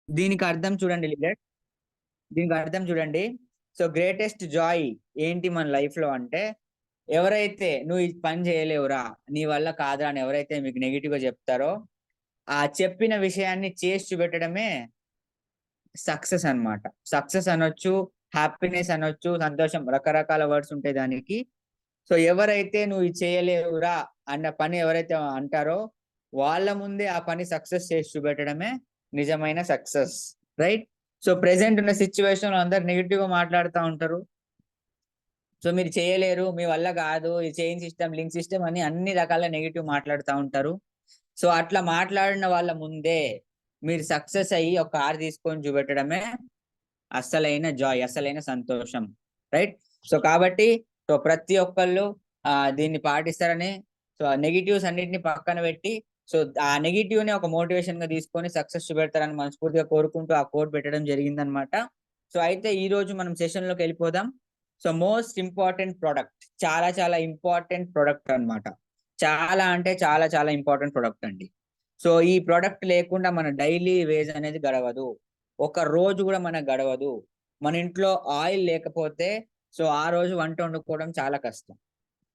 దీనికి అర్థం చూడండి లీడర్, దీనికి అర్థం చూడండి. సో గ్రేటెస్ట్ జాయ్ ఏంటి మన లైఫ్ లో అంటే, ఎవరైతే నువ్వు ఈ పని చేయలేవురా, నీ వల్ల కాదురా అని ఎవరైతే మీకు నెగిటివ్ గా చెప్తారో, ఆ చెప్పిన విషయాన్ని చేసి చూపెట్టడమే సక్సెస్ అన్నమాట. సక్సెస్ అనొచ్చు, హ్యాపీనెస్ అనొచ్చు, సంతోషం, రకరకాల వర్డ్స్ ఉంటాయి దానికి. సో ఎవరైతే నువ్వు ఇది చేయలేవురా అన్న పని ఎవరైతే అంటారో, వాళ్ళ ముందే ఆ పని సక్సెస్ చేసి చూపెట్టడమే నిజమైన సక్సెస్. రైట్. సో ప్రెసెంట్ ఉన్న సిచ్యువేషన్ లో అందరు నెగిటివ్ గా మాట్లాడుతూ ఉంటారు. సో మీరు చేయలేరు, మీ వల్ల కాదు, ఈ చైన్ సిస్టమ్, లింక్ సిస్టమ్ అని అన్ని రకాల నెగిటివ్ మాట్లాడుతూ ఉంటారు. సో అట్లా మాట్లాడిన వాళ్ళ ముందే మీరు సక్సెస్ అయ్యి ఒక కార్ తీసుకొని చూపెట్టడమే అసలైన జాయ్, అసలైన సంతోషం. రైట్. సో కాబట్టి సో ప్రతి ఒక్కళ్ళు దీన్ని పాటిస్తారని, సో నెగిటివ్స్ అన్నిటిని పక్కన పెట్టి, సో ఆ నెగిటివ్ ని ఒక మోటివేషన్ గా తీసుకొని సక్సెస్ చూపెడతారని మనస్ఫూర్తిగా కోరుకుంటూ ఆ కోడ్ పెట్టడం జరిగిందనమాట. సో అయితే ఈ రోజు మనం సెషన్ లోకి వెళ్ళిపోదాం. సో మోస్ట్ ఇంపార్టెంట్ ప్రొడక్ట్, చాలా చాలా ఇంపార్టెంట్ ప్రొడక్ట్ అన్నమాట. చాలా అంటే చాలా చాలా ఇంపార్టెంట్ ప్రొడక్ట్ అండి. సో ఈ ప్రొడక్ట్ లేకుండా మన డైలీ వేజ్ అనేది గడవదు, ఒక రోజు కూడా మనకు గడవదు. మన ఇంట్లో ఆయిల్ లేకపోతే సో ఆ రోజు వంట వండుకోవడం చాలా కష్టం.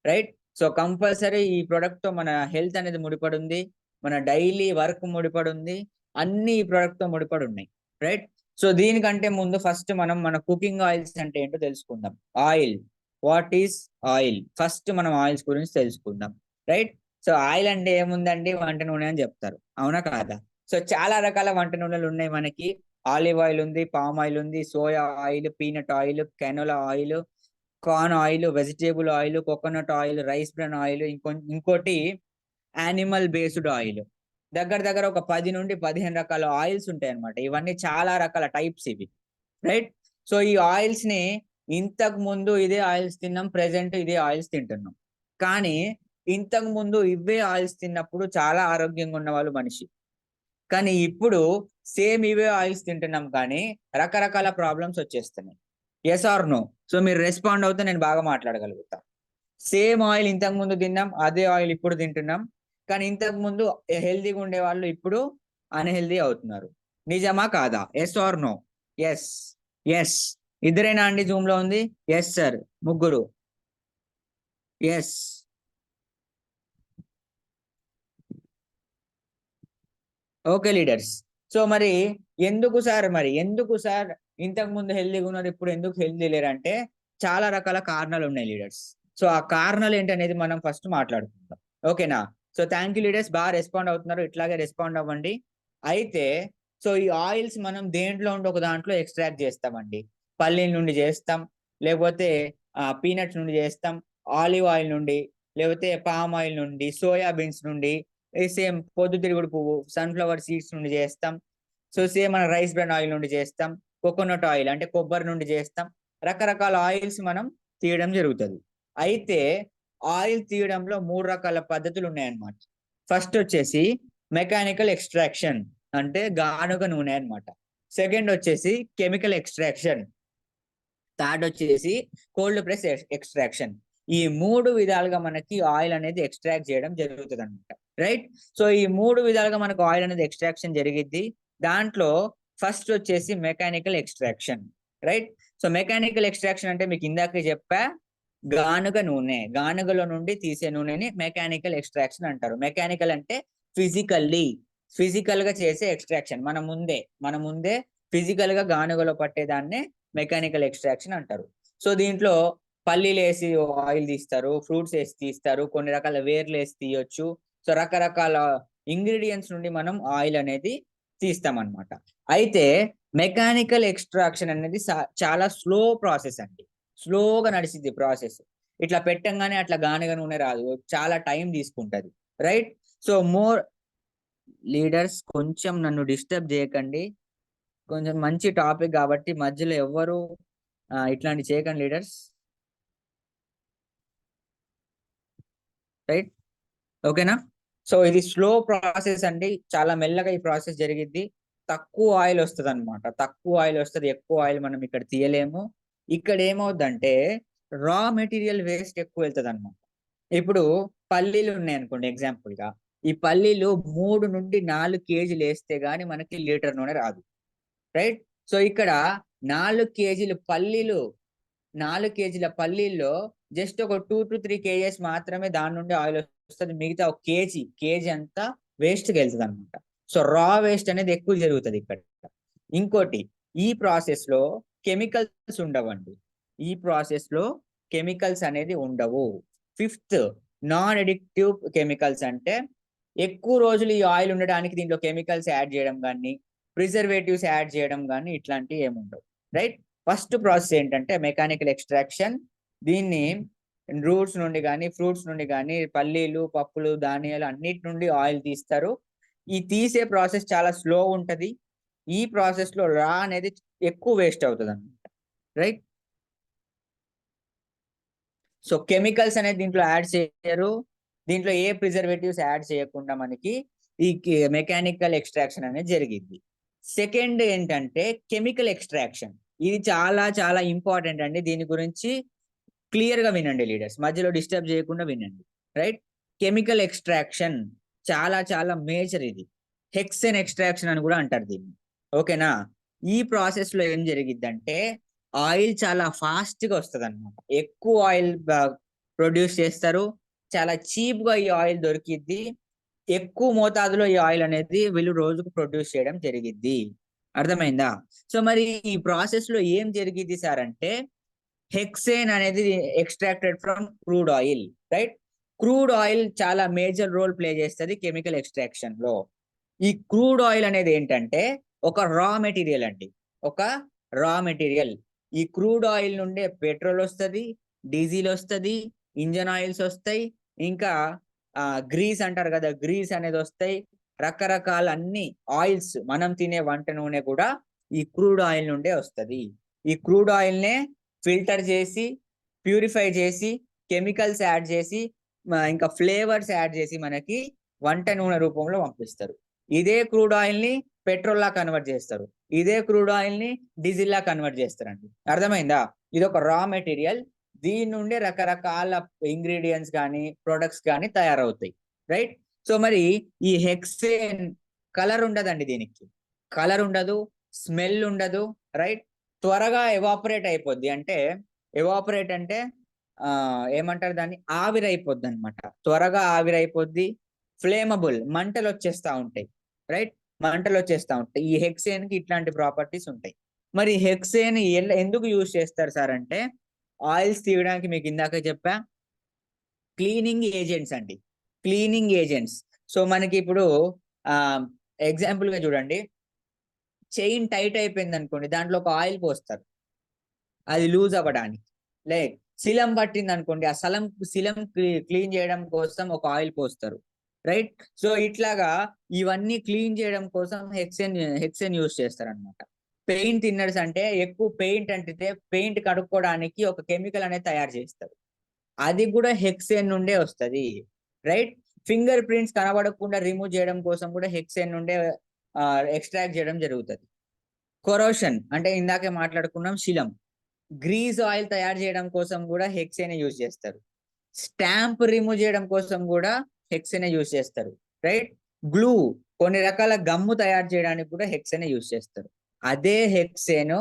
రైట్. సో కంపల్సరీ ఈ ప్రొడక్ట్ తో మన హెల్త్ అనేది ముడిపడి ఉంది, మన డైలీ వర్క్ ముడిపడి ఉంది, అన్ని ఈ ప్రొడక్ట్ తో ముడిపడి ఉన్నాయి. రైట్. సో దీనికంటే ముందు ఫస్ట్ మనం మన కుకింగ్ ఆయిల్స్ అంటే ఏంటో తెలుసుకుందాం. Oil, what is oil? First మనం ఆయిల్స్ గురించి తెలుసుకుందాం. రైట్. సో ఆయిల్ అంటే ఏముందండి, వంట నూనె అని చెప్తారు, అవునా కాదా? సో చాలా రకాల వంట నూనెలు ఉన్నాయి మనకి. ఆలివ్ ఆయిల్ ఉంది, పామ్ ఆయిల్ ఉంది, soya oil, peanut oil, canola oil, corn oil, vegetable oil, coconut oil, rice bran oil, ఇంకోటి యానిమల్ బేస్డ్ ఆయిల్. దగ్గర దగ్గర ఒక 10 నుండి 15 రకాల ఆయిల్స్ ఉంటాయి అన్నమాట. ఇవన్నీ చాలా రకాల టైప్స్ ఇవి. రైట్. సో ఈ ఆయిల్స్ ని ఇంతకు ముందు ఇదే ఆయిల్స్ తిన్నాం, ప్రెసెంట్ ఇదే ఆయిల్స్ తింటున్నాం. కానీ ఇంతకు ముందు ఇవే ఆయిల్స్ తిన్నప్పుడు చాలా ఆరోగ్యంగా ఉన్న వాళ్ళు మనిషి. కానీ ఇప్పుడు సేమ్ ఇవే ఆయిల్స్ తింటున్నాం కానీ రకరకాల ప్రాబ్లమ్స్ వచ్చేస్తున్నాయి. Yes or no? సో మీరు రెస్పాండ్ అవుతే నేను బాగా మాట్లాడగలుగుతా. సేమ్ ఆయిల్ ఇంతకు ముందు తిన్నాం, అదే ఆయిల్ ఇప్పుడు తింటున్నాం. కానీ ఇంతకు ముందు హెల్దీగా ఉండే వాళ్ళు ఇప్పుడు అన్హెల్దీ అవుతున్నారు. నిజమా కాదా? Yes or no? Yes. Yes. ఇద్దరేనా అండి జూమ్ లో ఉంది? Yes sir. ముగ్గురు. ఎస్. Okay leaders. సో మరి ఎందుకు సార్ ఇంతకు ముందు హెల్దీగా ఉన్నారు, ఇప్పుడు ఎందుకు హెల్దీ లేరంటే చాలా రకాల కారణాలు ఉన్నాయి లీడర్స్. సో ఆ కారణాలు ఏంటనేది మనం ఫస్ట్ మాట్లాడుకుందాం. ఓకేనా? సో థ్యాంక్ యూ లీడర్స్, బాగా రెస్పాండ్ అవుతున్నారు, ఇట్లాగే రెస్పాండ్ అవ్వండి. అయితే సో ఈ ఆయిల్స్ మనం దేంట్లో ఉండి ఒక దాంట్లో ఎక్స్ట్రాక్ట్ చేస్తామండి. పల్లీల నుండి చేస్తాం, లేకపోతే పీనట్స్ నుండి చేస్తాం, ఆలివ్ ఆయిల్ నుండి, లేకపోతే పామ్ ఆయిల్ నుండి, సోయా బీన్స్ నుండి, సేమ్ పొద్దుతిరుగుడు పువ్వు, సన్ఫ్లవర్ సీడ్స్ నుండి చేస్తాం. సో సేమ్ మన రైస్ బ్రాన్ ఆయిల్ నుండి చేస్తాం, కోకోనట్ ఆయిల్ అంటే కొబ్బరి నుండి చేస్తాం. రకరకాల ఆయిల్స్ మనం తీయడం జరుగుతుంది. అయితే ఆయిల్ తీయడంలో 3 రకాల పద్ధతులు ఉన్నాయన్నమాట. ఫస్ట్ వచ్చేసి మెకానికల్ ఎక్స్ట్రాక్షన్, అంటే గానుగ నూనె అన్నమాట. సెకండ్ వచ్చేసి కెమికల్ ఎక్స్ట్రాక్షన్. థర్డ్ వచ్చేసి కోల్డ్ ప్రెస్ ఎక్స్ట్రాక్షన్. ఈ 3 విధాలుగా మనకి ఆయిల్ అనేది ఎక్స్ట్రాక్ట్ చేయడం జరుగుతుంది అనమాట. రైట్. సో ఈ 3 విధాలుగా మనకు ఆయిల్ అనేది ఎక్స్ట్రాక్షన్ జరిగిద్ది. దాంట్లో ఫస్ట్ వచ్చేసి mechanical extraction. Right. So mechanical extraction అంటే మీకు ఇందాక చెప్పా, గానుగ నూనె, గానుగలో నుండి తీసే నూనెని మెకానికల్ ఎక్స్ట్రాక్షన్ అంటారు. మెకానికల్ అంటే ఫిజికల్లీ, ఫిజికల్ గా చేసే ఎక్స్ట్రాక్షన్. మన ముందే ఫిజికల్ గా గానుగలో పట్టేదాన్నే మెకానికల్ ఎక్స్ట్రాక్షన్ అంటారు. సో దీంట్లో పల్లీలు వేసి ఆయిల్ తీస్తారు, ఫ్రూట్స్ వేసి తీస్తారు, కొన్ని రకాల వేర్లు వేసి తీయొచ్చు. సో రకరకాల ఇంగ్రీడియంట్స్ నుండి మనం ఆయిల్ అనేది తీస్తాం అన్నమాట. అయితే మెకానికల్ ఎక్స్ట్రాక్షన్ అనేది చాలా స్లో ప్రాసెస్ అండి. స్లోగా నడిచింది ప్రాసెస్. ఇట్లా పెట్టంగానే అట్లా గానుగ నూనె రాదు, చాలా టైం తీసుకుంటది. రైట్. సో లీడర్స్ కొంచెం నన్ను డిస్టర్బ్ చేయకండి, కొంచెం మంచి టాపిక్ కాబట్టి మధ్యలో ఎవ్వరు ఇట్లాంటి చేయకండి లీడర్స్. రైట్. ఓకేనా? సో ఇది స్లో ప్రాసెస్ అండి, చాలా మెల్లగా ఈ ప్రాసెస్ జరిగిద్ది. తక్కువ ఆయిల్ వస్తుంది అనమాట, తక్కువ ఆయిల్ వస్తుంది, ఎక్కువ ఆయిల్ మనం ఇక్కడ తీయలేము. ఇక్కడ ఏమవుద్దంటే రా మెటీరియల్ వేస్ట్ ఎక్కువ వెళ్తుంది అనమాట. ఇప్పుడు పల్లీలు ఉన్నాయి అనుకోండి ఎగ్జాంపుల్ గా, ఈ పల్లీలు 3 నుండి 4 కేజీలు వేస్తే గానీ మనకి లీటర్ నూనె రాదు. రైట్. సో ఇక్కడ 4 కేజీలు పల్లీలు 4 కేజీల పల్లీల్లో జస్ట్ ఒక 2 to 3 kgs మాత్రమే దాని నుండి ఆయిల్ వస్తుంది. మిగతా ఒక కేజీ అంతా వేస్ట్కి వెళ్తుంది అనమాట. సో రా వేస్ట్ అనేది ఎక్కువ జరుగుతుంది ఇక్కడ. ఇంకోటి, ఈ ప్రాసెస్ లో కెమికల్స్ ఉండవండి. ఈ ప్రాసెస్ లో కెమికల్స్ అనేది ఉండవు. ఫిఫ్త్, నాన్ ఎడిక్టివ్ కెమికల్స్ అంటే ఎక్కువ రోజులు ఈ ఆయిల్ ఉండడానికి దీంట్లో కెమికల్స్ యాడ్ చేయడం కానీ, ప్రిజర్వేటివ్స్ యాడ్ చేయడం కానీ ఇట్లాంటివి ఏముండవు. రైట్. ఫస్ట్ ప్రాసెస్ ఏంటంటే మెకానికల్ ఎక్స్ట్రాక్షన్. దీన్ని రూట్స్ నుండి కానీ, ఫ్రూట్స్ నుండి కానీ, పల్లీలు, పప్పులు, ధాన్యాలు అన్నిటి నుండి ఆయిల్ తీస్తారు. ఈ తీసే ప్రాసెస్ చాలా స్లో ఉంటది. ఈ ప్రాసెస్ లో రా అనేది ఎక్కువ వేస్ట్ అవుతుంది అనమాట. రైట్. సో కెమికల్స్ అనేది దీంట్లో యాడ్ చేయరు. దీంట్లో ఏ ప్రిజర్వేటివ్స్ యాడ్ చేయకుండా మనకి ఈ మెకానికల్ ఎక్స్ట్రాక్షన్ అనేది జరిగింది. సెకండ్ ఏంటంటే కెమికల్ ఎక్స్ట్రాక్షన్. ఇది చాలా చాలా ఇంపార్టెంట్ అండి. దీని గురించి క్లియర్ గా వినండి లీడర్స్, మధ్యలో డిస్టర్బ్ చేయకుండా వినండి. రైట్. కెమికల్ ఎక్స్ట్రాక్షన్ చాలా చాలా మేజర్. ఇది హెక్సేన్ ఎక్స్ట్రాక్షన్ అని కూడా అంటారు దీన్ని. ఓకేనా. ఈ ప్రాసెస్ లో ఏం జరిగిద్దంటే ఆయిల్ చాలా ఫాస్ట్ గా వస్తుంది అనమాట. ఎక్కువ ఆయిల్ ప్రొడ్యూస్ చేస్తారు. చాలా చీప్ గా ఈ ఆయిల్ దొరికిద్ది. ఎక్కువ మోతాదులో ఈ ఆయిల్ అనేది వీళ్ళు రోజుకు ప్రొడ్యూస్ చేయడం జరిగిద్ది. అర్థమైందా. సో మరి ఈ ప్రాసెస్ లో ఏం జరిగిద్ది సార్ అంటే హెక్సేన్ అనేది extracted from crude oil. Right. Crude oil చాలా మేజర్ రోల్ ప్లే చేస్తుంది కెమికల్ ఎక్స్ట్రాక్షన్ లో. ఈ క్రూడ్ ఆయిల్ అనేది ఏంటంటే ఒక రా మెటీరియల్ అండి. ఒక రా మెటీరియల్. ఈ క్రూడ్ ఆయిల్ నుండే పెట్రోల్ వస్తుంది, డీజిల్ వస్తుంది, ఇంజన్ ఆయిల్స్ వస్తాయి, ఇంకా గ్రీస్ అంటారు కదా, గ్రీస్ అనేది వస్తాయి. రకరకాల అన్ని ఆయిల్స్, మనం తినే వంట నూనె కూడా ఈ క్రూడ్ ఆయిల్ నుండే వస్తుంది. ఈ క్రూడ్ ఆయిల్ నే ఫిల్టర్ చేసి, ప్యూరిఫై చేసి, కెమికల్స్ యాడ్ చేసి, ఇంకా ఫ్లేవర్స్ యాడ్ చేసి మనకి వంట నూనె రూపంలో పంపిస్తారు. ఇదే క్రూడ్ ఆయిల్ ని పెట్రోల్ లా కన్వర్ట్ చేస్తారు. ఇదే క్రూడ్ ఆయిల్ ని డీజిల్ లా కన్వర్ట్ చేస్తారండి. అర్థమైందా. ఇది ఒక రా మెటీరియల్. దీని నుండి రకరకాల ఇంగ్రీడియంట్స్ కానీ, ప్రొడక్ట్స్ కానీ తయారవుతాయి. రైట్. సో మరి ఈ హెక్సేన్ కలర్ ఉండదండి. దీనికి కలర్ ఉండదు, స్మెల్ ఉండదు. రైట్. త్వరగా ఎవాపరేట్ అయిపోద్ది. అంటే ఎవాపరేట్ అంటే ఏమంటారు దాన్ని, ఆవిరైపోద్ది అనమాట. త్వరగా ఆవిరైపోద్ది. ఫ్లేమబుల్, మంటలు వచ్చేస్తా ఉంటాయి. రైట్. మంటలు వచ్చేస్తా ఉంటాయి. ఈ హెక్సేన్ కి ఇట్లాంటి ప్రాపర్టీస్ ఉంటాయి. మరి హెక్సేన్ ఎందుకు యూజ్ చేస్తారు సార్ అంటే ఆయిల్స్ తీయడానికి, మీకు ఇందాక చెప్పా, క్లీనింగ్ ఏజెంట్స్ అండి. Cleaning agents. సో మనకి ఇప్పుడు ఎగ్జాంపుల్ గా చూడండి, చైన్ టైట్ అయిపోయింది అనుకోండి, దాంట్లో ఒక ఆయిల్ పోస్తారు అది లూజ్ అవ్వడానికి. లైక్ శిలం పట్టింది అనుకోండి, ఆ శిలం క్లీన్ చేయడం కోసం ఒక ఆయిల్ పోస్తారు. రైట్. సో ఇట్లాగా ఇవన్నీ క్లీన్ చేయడం కోసం హెక్సేన్ యూజ్ చేస్తారు అనమాట. పెయింట్ థిన్నర్స్ అంటే ఎక్కువ పెయింట్ అంటితే పెయింట్ కడుక్కోవడానికి ఒక కెమికల్ అనేది తయారు చేస్తారు. అది కూడా హెక్సేన్ నుండే వస్తుంది. రైట్. ఫింగర్ ప్రింట్స్ కనబడకుండా రిమూవ్ చేయడం కోసం కూడా హెక్సేన్ నుండే ఎక్స్ట్రాక్ట్ చేయడం జరుగుతుంది. కొరోషన్ అంటే ఇందాకే మాట్లాడుకున్నాం, శిలం. గ్రీజ్ ఆయిల్ తయారు చేయడం కోసం కూడా హెక్సేన్ యూజ్ చేస్తారు. స్టాంప్ రిమూవ్ చేయడం కోసం కూడా హెక్సేన్ యూజ్ చేస్తారు. రైట్. గ్లూ, కొన్ని రకాల గమ్ము తయారు చేయడానికి కూడా హెక్సేన్ యూజ్ చేస్తారు. అదే హెక్సేన్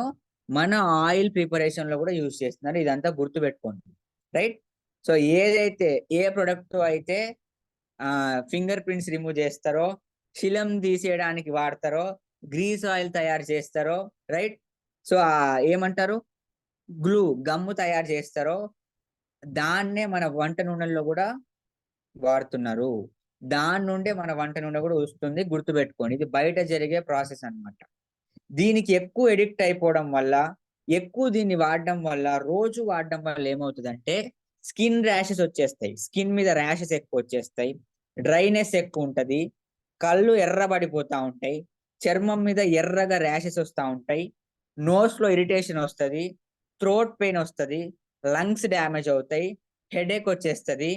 మన ఆయిల్ ప్రిపరేషన్ లో కూడా యూజ్ చేస్తున్నారు. ఇదంతా గుర్తుపెట్టుకోండి. రైట్. సో ఏదైతే ఏ ప్రొడక్ట్ అయితే ఫింగర్ ప్రింట్స్ రిమూవ్ చేస్తారో, శిలం తీసేయడానికి వాడతారో, గ్రీస్ ఆయిల్ తయారు చేస్తారో, రైట్. సో ఏమంటారు, గ్లూ, గమ్ము తయారు చేస్తారో, దాన్నే మన వంట నూనెల్లో కూడా వాడుతున్నారు. దాని నుండే మన వంట నూనె కూడా వస్తుంది. గుర్తుపెట్టుకోండి, ఇది బయట జరిగే ప్రాసెస్ అన్నమాట. దీనికి ఎక్కువ ఎడిక్ట్ అయిపోవడం వల్ల, ఎక్కువ దీన్ని వాడడం వల్ల, రోజు వాడడం వల్ల ఏమవుతుందంటే స్కిన్ ర్యాషెస్ వచ్చేస్తాయి. స్కిన్ మీద ర్యాషెస్ ఎక్కువ వచ్చేస్తాయి. డ్రైనెస్ ఎక్కువ ఉంటది. కళ్ళు ఎర్రబడిపోతా ఉంటాయి. చర్మం మీద ఎర్రగా ర్యాషెస్ వస్తూ ఉంటాయి. నోస్ లో ఇరిటేషన్ వస్తుంది. థ్రోట్ పెయిన్ వస్తుంది. లంగ్స్ డ్యామేజ్ అవుతాయి. హెడేక్ వచ్చేస్తుంది.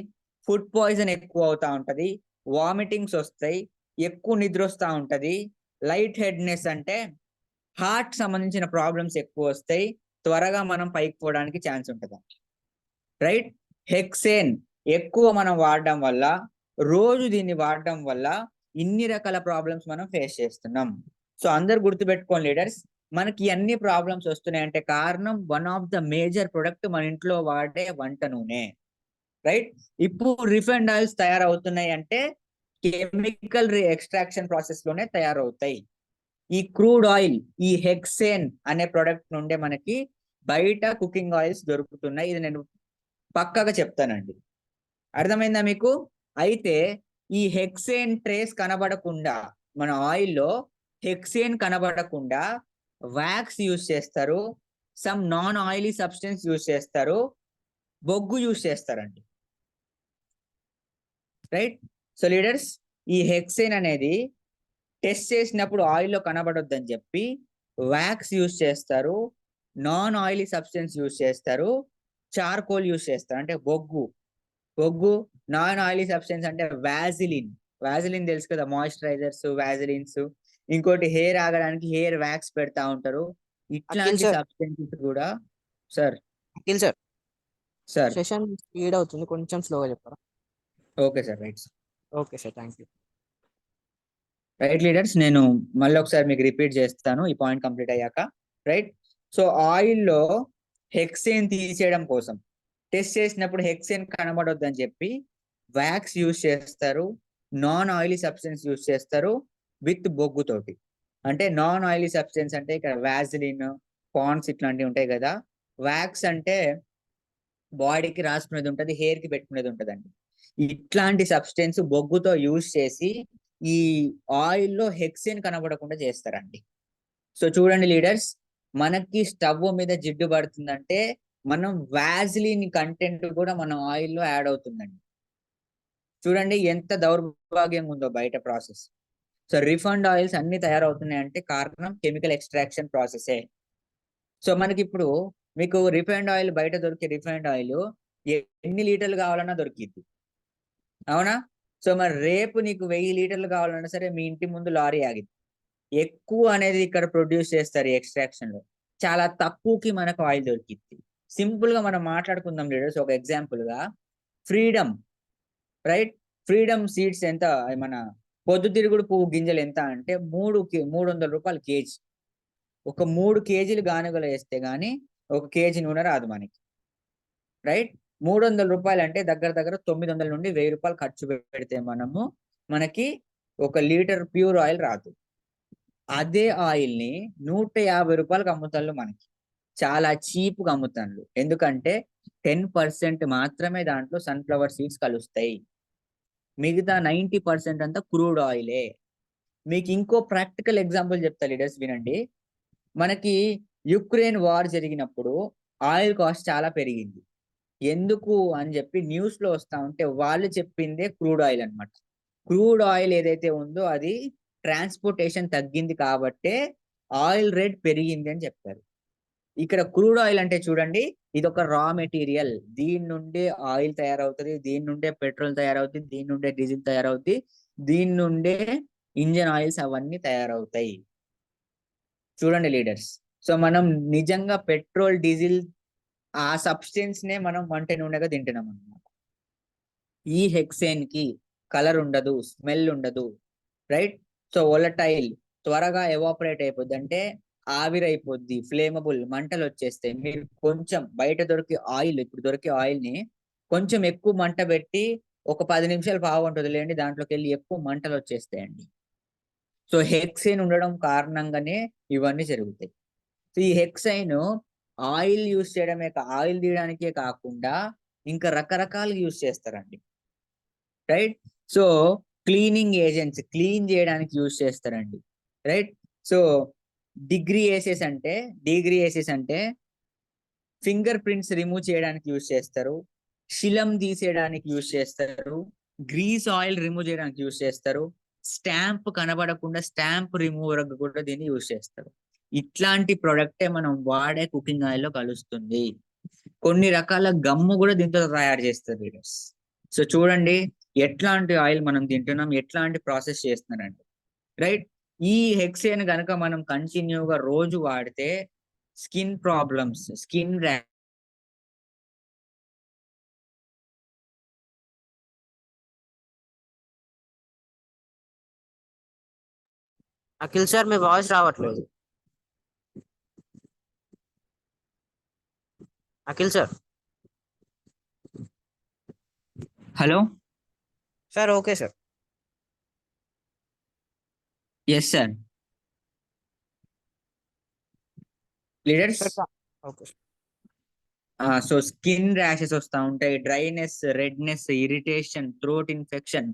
ఫుడ్ పాయిజన్ ఎక్కువ అవుతా ఉంటది. వామిటింగ్స్ వస్తాయి. ఎక్కువ నిద్ర వస్తూ ఉంటది. లైట్ హెడ్నెస్ అంటే హార్ట్ సంబంధించిన ప్రాబ్లమ్స్ ఎక్కువ వస్తాయి. త్వరగా మనం పైకి పోవడానికి ఛాన్స్ ఉంటుంది. రైట్. హెక్సేన్ ఎక్కువ మనం వాడడం వల్ల, రోజు దీన్ని వాడడం వల్ల ఇన్ని రకాల ప్రాబ్లమ్స్ మనం ఫేస్ చేస్తున్నాం. సో అందరు గుర్తుపెట్టుకోండి లీడర్స్, మనకి అన్ని ప్రాబ్లమ్స్ వస్తున్నాయంటే కారణం one of the major product మన ఇంట్లో వాడే వంట నూనె, రైట్? ఇప్పుడు రిఫైండ్ ఆయిల్స్ తయారవుతున్నాయి అంటే కెమికల్ ఎక్స్ట్రాక్షన్ ప్రాసెస్ లోనే తయారవుతాయి. ఈ క్రూడ్ ఆయిల్, ఈ హెక్సేన్ అనే ప్రొడక్ట్ నుండే మనకి బయట కుకింగ్ ఆయిల్స్ దొరుకుతున్నాయి. ఇది నేను పక్కాగా చెప్తానండి. అర్థమైందా మీకు? అయితే ఈ హెక్సేన్ ట్రేస్ కనబడకుండా, మన ఆయిల్లో హెక్సేన్ కనబడకుండా వ్యాక్స్ యూజ్ చేస్తారు, some non oily substance use చేస్తారు, బొగ్గు యూజ్ చేస్తారండి, రైట్? సో లీడర్స్, ఈ హెక్సేన్ అనేది టెస్ట్ చేసినప్పుడు ఆయిల్లో కనబడొద్దని చెప్పి వ్యాక్స్ యూజ్ చేస్తారు, నాన్ ఆయిలీ సబ్స్టెన్స్ యూజ్ చేస్తారు, చార్కోల్ యూజ్ చేస్తారు అంటే బొగ్గు. బొగ్గు, నాన్ ఆయిలీ సబ్స్టెన్స్ అంటే వ్యాజిలిన్. వ్యాజిలిన్ తెలుసు కదా, మాయిశ్చరైజర్స్, వ్యాజిలిన్స్. ఇంకోటి హెయిర్ ఆగడానికి హెయిర్ వ్యాక్స్ పెడతా ఉంటారు. అఖిల్ ఇట్లాంటి సార్, సబ్స్టెన్సెస్ కూడా. Sir Akhil sir, sir session speed అవుతుంది, కొంచెం స్లోగా చెప్తారా? Okay sir, right. Okay sir, thank you. Right leaders, నేను మళ్ళీ ఒకసారి మీకు రిపీట్ చేస్తాను ఈ పాయింట్ కంప్లీట్ అయ్యాక, రైట్? సో ఆయిల్లో హెక్సేన్ తీసేయడం కోసం టెస్ట్ చేసినప్పుడు హెక్సేన్ కనబడొద్దు అని చెప్పి వ్యాక్స్ యూజ్ చేస్తారు, నాన్ ఆయిలీ సబ్స్టెన్స్ యూజ్ చేస్తారు విత్ బొగ్గుతోటి. అంటే నాన్ ఆయిలీ సబ్స్టెన్స్ అంటే ఇక్కడ వ్యాజిలిన్, పాండ్స్ ఇట్లాంటివి ఉంటాయి కదా. వ్యాక్స్ అంటే బాడీకి రాసుకునేది ఉంటుంది, హెయిర్ కి పెట్టుకునేది ఉంటదండి. ఇట్లాంటి సబ్స్టెన్స్ బొగ్గుతో యూజ్ చేసి ఈ ఆయిల్లో హెక్సేన్ కనబడకుండా చేస్తారండి. సో చూడండి లీడర్స్, మనకి స్టవ్ మీద జిడ్డు పడుతుందంటే మనం వ్యాజిలిన్ కంటెంట్ కూడా మన ఆయిల్లో యాడ్ అవుతుందండి. చూడండి ఎంత దౌర్భాగ్యంగా ఉందో బయట ప్రాసెస్. సో రిఫండ్ ఆయిల్స్ అన్ని తయారవుతున్నాయి అంటే కారణం కెమికల్ ఎక్స్ట్రాక్షన్ ప్రాసెసే. సో మనకి ఇప్పుడు మీకు రిఫైండ్ ఆయిల్, బయట దొరికే రిఫైండ్ ఆయిల్ ఎన్ని లీటర్లు కావాలన్నా దొరికిద్ది, అవునా? సో మరి రేపు నీకు 1000 లీటర్లు కావాలన్నా సరే మీ ఇంటి ముందు లారీ ఆగిద్ది. ఎక్కువ అనేది ఇక్కడ ప్రొడ్యూస్ చేస్తారు ఈ ఎక్స్ట్రాక్షన్ లో, చాలా తక్కువకి మనకు ఆయిల్ దొరికిద్ది. సింపుల్ గా మనం మాట్లాడుకుందాం లీడర్స్, ఒక ఎగ్జాంపుల్ గా ఫ్రీడమ్, రైట్? ఫ్రీడమ్ సీడ్స్ ఎంత, మన పొద్దుతిరుగుడు పువ్వు గింజలు ఎంత అంటే 300 రూపాయలు కేజీ. ఒక 3 కేజీలు గానుగలు వేస్తే గానీ 1 కేజీ నూనె రాదు మనకి, రైట్? 300 రూపాయలు అంటే దగ్గర దగ్గర 900 నుండి 1000 రూపాయలు ఖర్చు పెడితే మనకి 1 లీటర్ ప్యూర్ ఆయిల్ రాదు. అదే ఆయిల్ ని 150 రూపాయలకు అమ్ముతారు మనకి, చాలా చీప్ గా అమ్ముతారు. ఎందుకంటే 10% మాత్రమే దాంట్లో సన్ఫ్లవర్ సీడ్స్ కలుస్తాయి, మిగతా 90% అంతా క్రూడ్ ఆయిలే. మీకు ఇంకో ప్రాక్టికల్ ఎగ్జాంపుల్ చెప్తా లీడర్స్, వినండి. మనకి యుక్రెయిన్ వార్ జరిగినప్పుడు ఆయిల్ కాస్ట్ చాలా పెరిగింది. ఎందుకు అని చెప్పి న్యూస్ లో వస్తా ఉంటే వాళ్ళు చెప్పిందే క్రూడ్ ఆయిల్ అన్నమాట. క్రూడ్ ఆయిల్ ఏదైతే ఉందో అది ట్రాన్స్పోర్టేషన్ తగ్గింది కాబట్టే ఆయిల్ రేట్ పెరిగింది అని చెప్పారు. ఇక్కడ క్రూడ్ ఆయిల్ అంటే చూడండి, ఇది ఒక రా మెటీరియల్. దీని నుండే ఆయిల్ తయారవుతుంది, దీని నుండే పెట్రోల్ తయారవుతుంది, దీని నుండే డీజిల్ తయారవుతుంది, దీని నుండే ఇంజన్ ఆయిల్స్ అవన్నీ తయారవుతాయి. చూడండి లీడర్స్, సో మనం నిజంగా పెట్రోల్, డీజిల్ ఆ సబ్స్టెన్స్ నే మనం వంట నూనెగా తింటున్నాం అన్నమాట. ఈ హెక్సేన్ కి కలర్ ఉండదు, స్మెల్ ఉండదు, రైట్? సో వోలటైల్, త్వరగా ఎవాపరేట్ అయిపోద్ది, అంటే ఆవిరైపోద్ది, ఫ్లేమబుల్, మంటలు వచ్చేస్తాయి. మీరు కొంచెం బయట దొరికే ఆయిల్, ఇప్పుడు దొరికే ఆయిల్ ని కొంచెం ఎక్కువ మంట పెట్టి ఒక 10 నిమిషాలు బాగుంటుంది లేండి, దాంట్లోకి వెళ్ళి ఎక్కువ మంటలు వచ్చేస్తాయండి. సో హెక్సేన్ ఉండడం కారణంగానే ఇవన్నీ జరుగుతాయి. సో ఈ హెక్సైన్ ఆయిల్ యూస్ చేయడమే, ఆయిల్ తీయడానికే కాకుండా ఇంకా రకరకాలుగా యూస్ చేస్తారండి, right? So cleaning agents, clean చేయడానికి యూస్ చేస్తారండి, రైట్? సో డిగ్రీ ఏసెస్ అంటే ఫింగర్ ప్రింట్స్ రిమూవ్ చేయడానికి యూస్ చేస్తారు, శిలం తీసేయడానికి యూస్ చేస్తారు, గ్రీస్ ఆయిల్ రిమూవ్ చేయడానికి యూస్ చేస్తారు, స్టాంప్ కనబడకుండా స్టాంప్ రిమూవర్ కూడా దీన్ని యూస్ చేస్తారు. ఇట్లాంటి ప్రొడక్టే మనం వాడే కుకింగ్ ఆయిల్ లో కలుస్తుంది. కొన్ని రకాల గమ్ము కూడా దీంతో తయారు చేస్తారు లీడర్స్. సో చూడండి ఎట్లాంటి ఆయిల్ మనం తింటున్నాం, ఎట్లాంటి ప్రాసెస్ చేస్తున్నారండి, రైట్? ఈ హెక్సేన్ గనక మనం కంటిన్యూగా రోజు వాడితే skin problems, skin Akhil sir, మీ వాయిస్ రావట్లేదు. Akhil sir. Hello. Sir okay sir. Yes sir. Leaders. Sir okay sir. So skin rashes వస్తూ ఉంటాయి, dryness, redness, irritation, throat infection,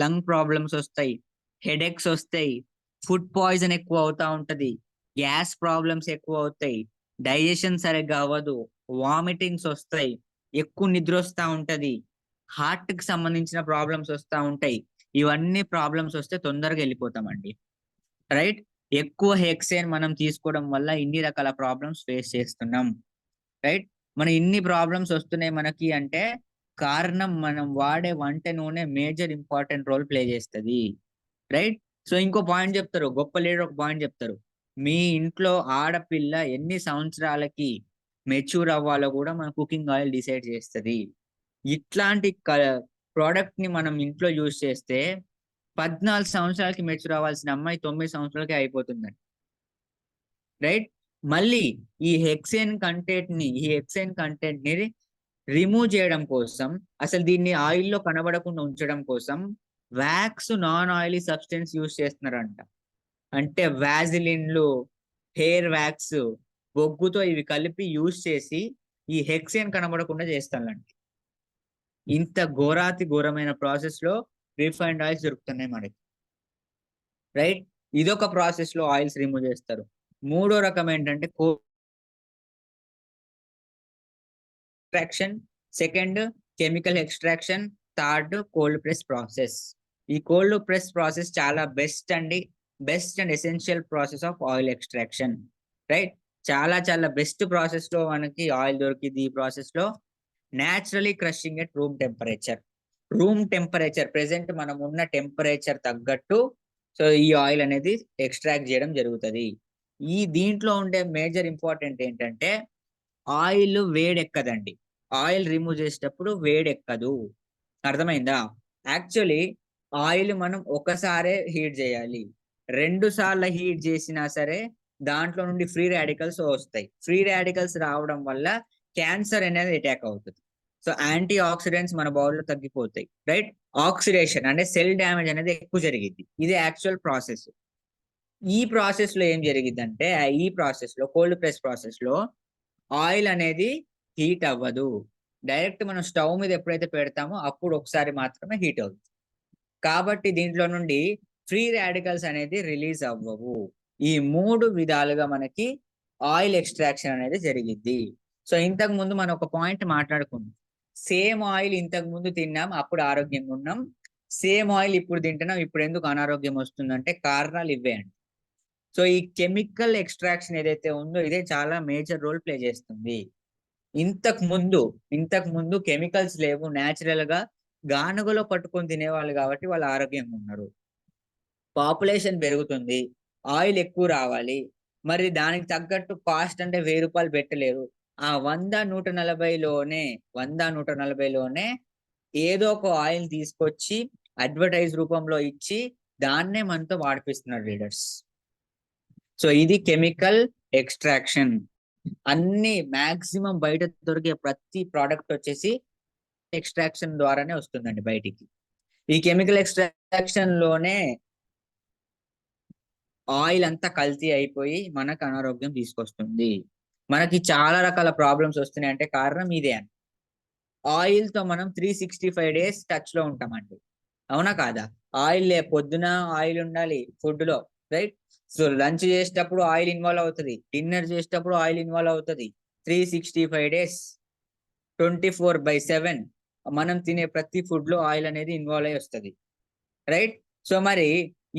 lung problems వస్తాయి, హెడేక్స్ వస్తాయి, ఫుడ్ పాయిజన్ ఎక్కువ అవుతా ఉంటది, గ్యాస్ ప్రాబ్లమ్స్ ఎక్కువ అవుతాయి, డైజెషన్ సరిగ్గా అవ్వదు, వామిటింగ్స్ వస్తాయి, ఎక్కువ నిద్ర వస్తూ ఉంటది, హార్ట్ కి సంబంధించిన ప్రాబ్లమ్స్ వస్తూ ఉంటాయి. ఇవన్నీ ప్రాబ్లమ్స్ వస్తే తొందరగా వెళ్ళిపోతామండి. రైట్. ఎక్కువ హెక్సేన్ మనం తీసుకోవడం వల్ల ఇన్ని రకాల ప్రాబ్లమ్స్ ఫేస్ చేస్తున్నాం. రైట్. మన ఇన్ని ప్రాబ్లమ్స్ వస్తున్నాయి మనకి అంటే కారణం మనం వాడే వంట నూనె మేజర్ ఇంపార్టెంట్ రోల్ ప్లే చేస్తుంది. రైట్. సో ఇంకో పాయింట్ చెప్తారు, గొప్ప లీడర్ ఒక పాయింట్ చెప్తారు, మీ ఇంట్లో ఆడపిల్ల ఎన్ని సంవత్సరాలకి మెచ్యూర్ అవ్వాలో కూడా మన కుకింగ్ ఆయిల్ డిసైడ్ చేస్తుంది. ఇట్లాంటి ప్రోడక్ట్ ని మనం ఇంట్లో యూజ్ చేస్తే 14 సంవత్సరాలకి మెచ్యూర్ అవ్వాల్సిన అమ్మాయి 9 సంవత్సరాలకి అయిపోతుందండి. రైట్. మళ్ళీ ఈ హెక్సేన్ కంటెంట్ ని రిమూవ్ చేయడం కోసం, అసలు దీన్ని ఆయిల్లో కనబడకుండా ఉంచడం కోసం wax, non oily substance use చేస్తున్నారంట. అంటే వ్యాజిలిన్లు, హెయిర్ వ్యాక్స్, బొగ్గుతో ఇవి కలిపి యూజ్ చేసి ఈ హెక్సేన్ కనబడకుండా చేస్తానండి. ఇంత ఘోరాతి ఘోరమైన ప్రాసెస్ లో రిఫైన్డ్ ఆయిల్స్ దొరుకుతున్నాయి మనకి. రైట్. ఇదొక ప్రాసెస్ లో ఆయిల్స్ రిమూవ్ చేస్తారు. మూడో రకం ఏంటంటే extraction, second chemical extraction, third cold press process. ఈ కోల్డ్ ప్రెస్ ప్రాసెస్ చాలా best and essential process of oil extraction. Right. చాలా చాలా బెస్ట్ ప్రాసెస్ లో మనకి ఆయిల్ దొరికింది. ఈ ప్రాసెస్ లో naturally crushing at room temperature present మనం ఉన్న టెంపరేచర్ తగ్గట్టు సో ఈ ఆయిల్ అనేది ఎక్స్ట్రాక్ట్ చేయడం జరుగుతుంది. దీంట్లో ఉండే మేజర్ ఇంపార్టెంట్ ఏంటంటే ఆయిల్ వేడెక్కదండి. ఆయిల్ రిమూవ్ చేసేటప్పుడు వేడెక్కదు. అర్థమైందా? యాక్చువల్లీ ఆయిల్ మనం ఒకసారే హీట్ చేయాలి. 2 సార్లు హీట్ చేసినా సరే దాంట్లో నుండి ఫ్రీ రాడికల్స్ వస్తాయి. ఫ్రీ రాడికల్స్ రావడం వల్ల క్యాన్సర్ అనేది అటాక్ అవుతుంది. సో యాంటీ ఆక్సిడెంట్స్ మన బాడీలో తగ్గిపోతాయి. రైట్. ఆక్సిడేషన్ అంటే సెల్ డ్యామేజ్ అనేది ఎక్కువ జరిగింది. ఇది యాక్చువల్ ప్రాసెస్. ఈ ప్రాసెస్ లో ఏం జరిగిందంటే ఈ ప్రాసెస్ లో కోల్డ్ ప్రెస్ ప్రాసెస్ లో ఆయిల్ అనేది హీట్ అవ్వదు. డైరెక్ట్ మనం స్టవ్ మీద ఎప్పుడైతే పెడతామో అప్పుడు ఒకసారి మాత్రమే హీట్ అవుతుంది. కాబట్టి దీంట్లో నుండి ఫ్రీ రాడికల్స్ అనేది రిలీజ్ అవ్వవు. ఈ 3 విధాలుగా మనకి ఆయిల్ ఎక్స్ట్రాక్షన్ అనేది జరిగింది. సో ఇంతకు ముందు మనం ఒక పాయింట్ మాట్లాడుకున్నాం. సేమ్ ఆయిల్ ఇంతకు ముందు తిన్నాం, అప్పుడు ఆరోగ్యంగా ఉన్నాం. సేమ్ ఆయిల్ ఇప్పుడు తింటున్నాం, ఇప్పుడు ఎందుకు అనారోగ్యం వస్తుందంటే కారణాలు ఇవే అండి. సో ఈ కెమికల్ ఎక్స్ట్రాక్షన్ ఏదైతే ఉందో ఇదే చాలా మేజర్ రోల్ ప్లే చేస్తుంది. ఇంతకు ముందు కెమికల్స్ లేవు, న్యాచురల్ గా గానుగలో పట్టుకొని తినేవాళ్ళు కాబట్టి వాళ్ళు ఆరోగ్యంగా ఉన్నారు. పాపులేషన్ పెరుగుతుంది, ఆయిల్ ఎక్కువ రావాలి, మరి దానికి తగ్గట్టు కాస్ట్ అంటే 1000 రూపాయలు పెట్టలేరు. ఆ 100-140లోనే ఏదో ఒక ఆయిల్ తీసుకొచ్చి అడ్వర్టైజ్ రూపంలో ఇచ్చి దాన్నే మనతో వాడిపిస్తున్నారు లీడర్స్. సో ఇది కెమికల్ ఎక్స్ట్రాక్షన్. అన్ని మాక్సిమం బయట దొరికే ప్రతి ప్రోడక్ట్ వచ్చేసి ఎక్స్ట్రాక్షన్ ద్వారానే వస్తుందండి బయటికి. ఈ కెమికల్ ఎక్స్ట్రాక్షన్ లోనే ఆయిల్ అంతా కల్తీ అయిపోయి మనకు అనారోగ్యం తీసుకొస్తుంది. మనకి చాలా రకాల ప్రాబ్లమ్స్ వస్తున్నాయి అంటే కారణం ఇదే అని. ఆయిల్ తో మనం 365 డేస్ టచ్ లో ఉంటామండి. అవునా కాదా? ఆయిల్ పొద్దున ఆయిల్ ఉండాలి ఫుడ్ లో. రైట్. సో లంచ్ చేసేటప్పుడు ఆయిల్ ఇన్వాల్వ్ అవుతుంది, డిన్నర్ చేసేటప్పుడు ఆయిల్ ఇన్వాల్వ్ అవుతుంది. 365 డేస్ 24/7 మనం తినే ప్రతి ఫుడ్ లో ఆయిల్ అనేది ఇన్వాల్వ్ అయి వస్తుంది. రైట్. సో మరి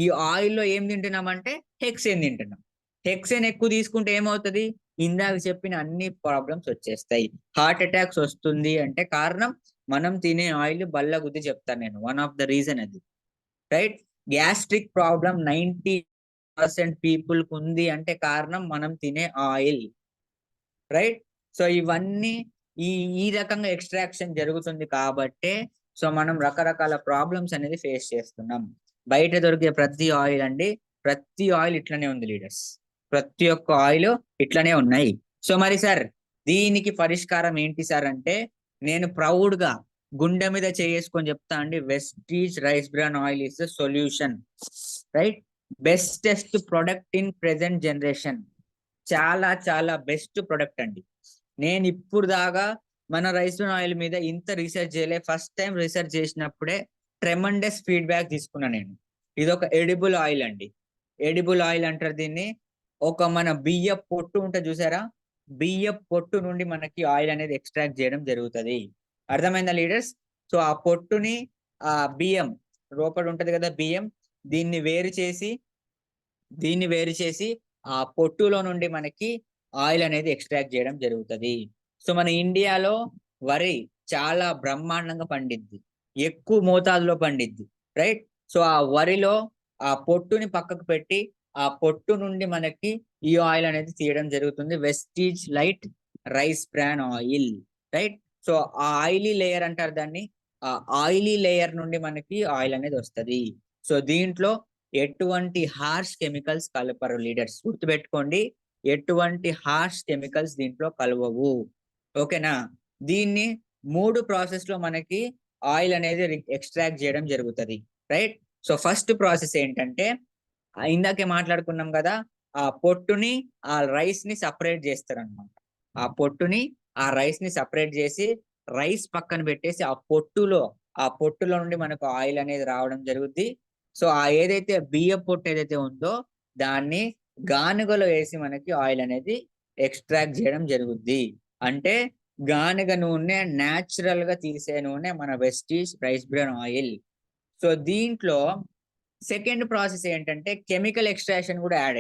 ఈ ఆయిల్ లో ఏం తింటున్నామంటే హెక్సేన్ తింటున్నాం. హెక్సేన్ ఎక్కువ తీసుకుంటే ఏమవుతుంది? ఇందాక చెప్పిన అన్ని ప్రాబ్లమ్స్ వచ్చేస్తాయి. హార్ట్ అటాక్స్ వస్తుంది అంటే కారణం మనం తినే ఆయిల్ బల్లగుద్ది చెప్తాను నేను, వన్ ఆఫ్ ద రీజన్ అది. రైట్. గ్యాస్ట్రిక్ ప్రాబ్లం 90% పీపుల్ కు ఉంది అంటే కారణం మనం తినే ఆయిల్. రైట్. సో ఇవన్నీ ఈ ఈ రకంగా ఎక్స్ట్రాక్షన్ జరుగుతుంది కాబట్టే సో మనం రకరకాల ప్రాబ్లమ్స్ అనేది ఫేస్ చేస్తున్నాం. బయట దొరికే ప్రతి ఆయిల్ ఇట్లనే ఉంది లీడర్స్. ప్రతి ఒక్క ఆయిల్ ఇట్లనే ఉన్నాయి. సో మరి సార్ దీనికి పరిష్కారం ఏంటి సార్ అంటే, నేను ప్రౌడ్ గా గుండె మీద చేసుకొని చెప్తా అండి, Vestige rice bran oil is the solution, right? Bestest product in present generation. చాలా చాలా బెస్ట్ ప్రొడక్ట్ అండి. నేను ఇప్పుడు దాకా మన రైస్ బ్రాన్ ఆయిల్ మీద ఇంత రీసెర్చ్ చేయలే. ఫస్ట్ టైం రీసెర్చ్ చేసినప్పుడే ట్రెమండస్ ఫీడ్బ్యాక్ తీసుకున్నా నేను. ఇది ఒక ఎడిబుల్ ఆయిల్ అండి. ఎడిబుల్ ఆయిల్ అంటారు దీన్ని. ఒక మన బియ్య పొట్టు ఉంటుంది చూసారా, బియ్య పొట్టు నుండి మనకి ఆయిల్ అనేది ఎక్స్ట్రాక్ట్ చేయడం జరుగుతుంది. అర్థమైందా లీడర్స్? సో ఆ పొట్టుని, ఆ బియ్యం లోపల ఉంటది కదా బియ్యం, దీన్ని వేరు చేసి ఆ పొట్టులో నుండి మనకి ఆయిల్ అనేది ఎక్స్ట్రాక్ట్ చేయడం జరుగుతుంది. సో మన ఇండియాలో వరి చాలా బ్రహ్మాండంగా పండిద్ది, ఎక్కువ మోతాదులో పండిద్ది, రైట్? సో ఆ వరిలో ఆ పొట్టుని పక్కకు పెట్టి ఆ పొట్టు నుండి మనకి ఈ ఆయిల్ అనేది తీయడం జరుగుతుంది, Vestige light rice bran oil, right? So ఆ ఆయిలీ లేయర్ అంటారు దాన్ని. ఆ ఆయిలీ లేయర్ నుండి మనకి ఆయిల్ అనేది వస్తుంది. సో దీంట్లో ఎటువంటి హార్ష్ కెమికల్స్ కలపరు లీడర్స్, గుర్తుపెట్టుకోండి. ఎటువంటి హార్ష్ కెమికల్స్ దీంట్లో కలవవు, ఓకేనా? దీన్ని 3 ప్రాసెస్ లో మనకి ఆయిల్ అనేది ఎక్స్ట్రాక్ట్ చేయడం జరుగుతుంది, రైట్? సో ఫస్ట్ ప్రాసెస్ ఏంటంటే, ఇందాకే మాట్లాడుకున్నాం కదా, ఆ పొట్టుని ఆ రైస్ ని సపరేట్ చేస్తారు అనమాట. ఆ పొట్టుని ఆ రైస్ ని సపరేట్ చేసి రైస్ పక్కన పెట్టేసి ఆ పొట్టులో నుండి మనకు ఆయిల్ అనేది రావడం జరుగుద్ది. సో ఆ ఏదైతే బియ్య పొట్టు ఏదైతే ఉందో దాన్ని గానుగలో వేసి మనకి ఆయిల్ అనేది ఎక్స్ట్రాక్ట్ చేయడం జరుగుద్ది. అంటే గానుగ నూనె, న్యాచురల్ గా తీసే నూనె మన Vestige rice bran oil. So దీంట్లో సెకండ్ ప్రాసెస్ ఏంటంటే కెమికల్ ఎక్స్ట్రాక్షన్ కూడా యాడ్